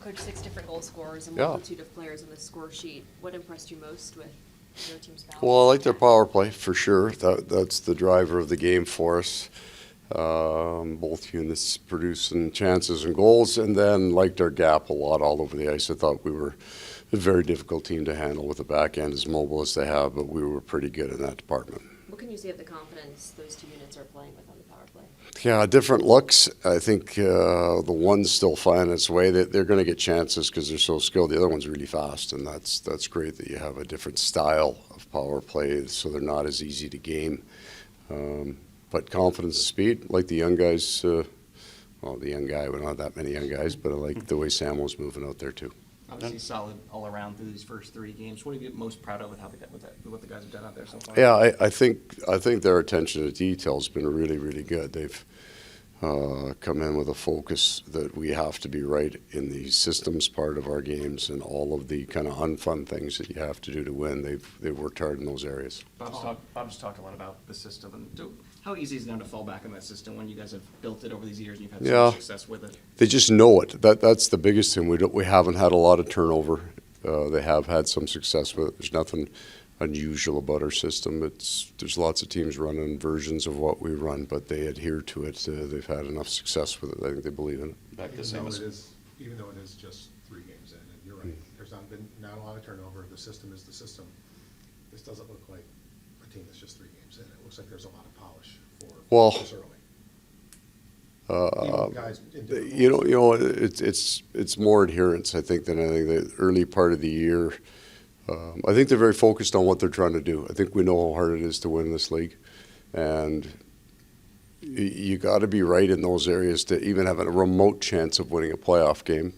coached 6 different goal scorers, a multitude of players on the score sheet. What impressed you most with your team's balance? Well, I like their power play for sure. That's the driver of the game for us. Both units producing chances and goals, and then liked our gap a lot all over the ice. I thought we were a very difficult team to handle with the back end as mobile as they have, but we were pretty good in that department. What can you say of the confidence those 2 units are playing with on the power play? Yeah, different looks. I think the one's still finding its way. They're going to get chances because they're so skilled. The other one's really fast, and that's great that you have a different style of power play, so they're not as easy to game. But confidence and speed, like the young guys. Well, the young guy, we're not that many young guys, but I like the way Sam was moving out there too. Obviously solid all around through these first 3 games. What are you most proud of with what the guys have done out there so far? Yeah, I think their attention to detail has been really, really good. They've come in with a focus that we have to be right in the systems part of our games and all of the kind of unfun things that you have to do to win. They've worked hard in those areas. Bob's talked a lot about the system. And how easy is it now to fall back on that system when you guys have built it over these years and you've had so much success with it? They just know it. That's the biggest thing. We haven't had a lot of turnover. They have had some success with it. There's nothing unusual about our system. There's lots of teams running versions of what we run, but they adhere to it. They've had enough success with it. I think they believe in it. Back to even though it is just 3 games in, and you're right, there's not a lot of turnover. The system is the system. This doesn't look like a team that's just 3 games in. It looks like there's a lot of polish for this early. It's more adherence, I think, than anything. The early part of the year, I think they're very focused on what they're trying to do. I think we know how hard it is to win this league, and you got to be right in those areas to even have a remote chance of winning a playoff game.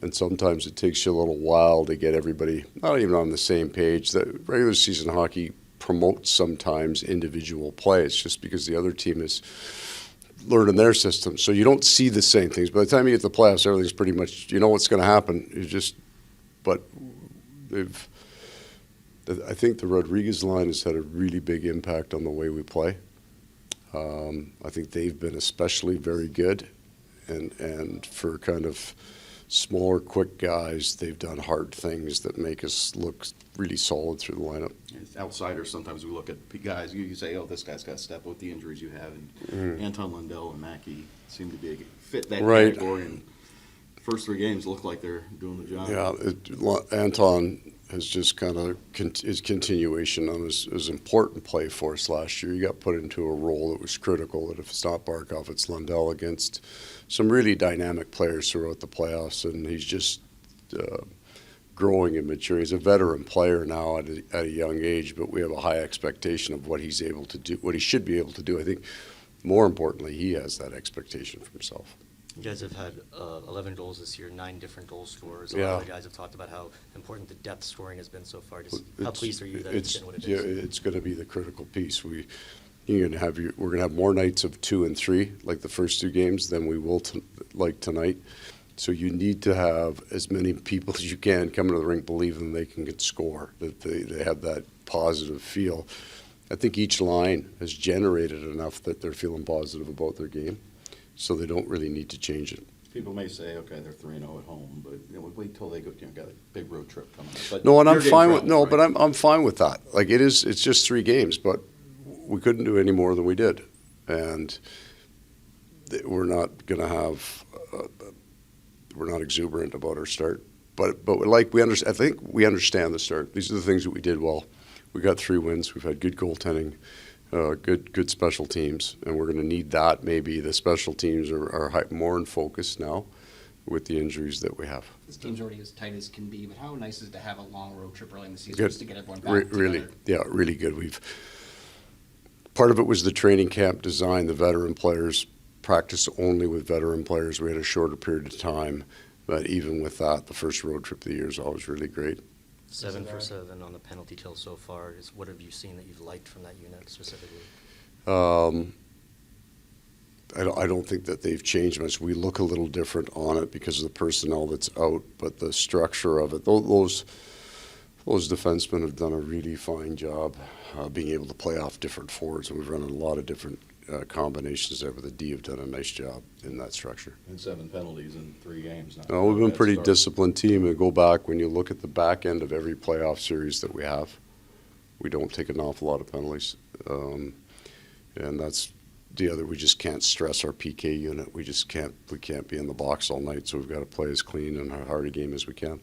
And sometimes it takes you a little while to get everybody not even on the same page. The regular season hockey promotes sometimes individual play. It's just because the other team is learning their system. So you don't see the same things. By the time you get to the playoffs, everything's pretty much, you know what's going to happen. But I think the Rodrigues line has had a really big impact on the way we play. I think they've been especially very good. And for kind of smaller, quick guys, they've done hard things that make us look really solid through the lineup. As outsiders, sometimes we look at guys, you say, oh, this guy's got to step with the injuries you have. And Anton Lundell and Mackie seem to fit that category. And first 3 games look like they're doing the job. Yeah, Anton has just kind of his continuation on his important play for us last year. He got put into a role that was critical, that if it's not Barkov, it's Lundell against some really dynamic players throughout the playoffs, and he's just growing and maturing. He's a veteran player now at a young age, but we have a high expectation of what he's able to do, what he should be able to do. I think more importantly, he has that expectation for himself. You guys have had 11 goals this year, 9 different goal scorers. A lot of the guys have talked about how important the depth scoring has been so far. Just how pleased are you that it's been what it is? It's going to be the critical piece. We're going to have more nights of 2 and 3, like the first 2 games, than we will like tonight. So you need to have as many people as you can come into the rink believing they can score, that they have that positive feel. I think each line has generated enough that they're feeling positive about their game, so they don't really need to change it. People may say, okay, they're 3-0 at home, but wait till they got a big road trip coming up. But no, and I'm fine with but I'm fine with that. Like it's just 3 games, but we couldn't do any more than we did, and we're not going to have. We're not exuberant about our start, but I think we understand the start. These are the things that we did well. We got 3 wins. We've had good goaltending, good special teams, and we're going to need that. Maybe the special teams are more in focus now with the injuries that we have. This team's already as tight as can be, but how nice is it to have a long road trip early in the season just to get everyone back really, together? Yeah, really good. Part of it was the training camp design. The veteran players practice only with veteran players. We had a shorter period of time, but even with that, the first road trip of the year is always really great. 7 for 7 on the penalty kill so far. What have you seen that you've liked from that unit specifically? I don't think that they've changed much. We look a little different on it because of the personnel that's out, but the structure of it, those defensemen have done a really fine job being able to play off different forwards, and we've run a lot of different combinations there, but the D have done a nice job in that structure. And 7 penalties in 3 games. No, we've been a Bad pretty start. disciplined team, and go back, when you look at the back end of every playoff series that we have, we don't take an awful lot of penalties. And that's the other, we just can't stress our PK unit. We can't be in the box all night, so we've got to play as clean and hard a game as we can.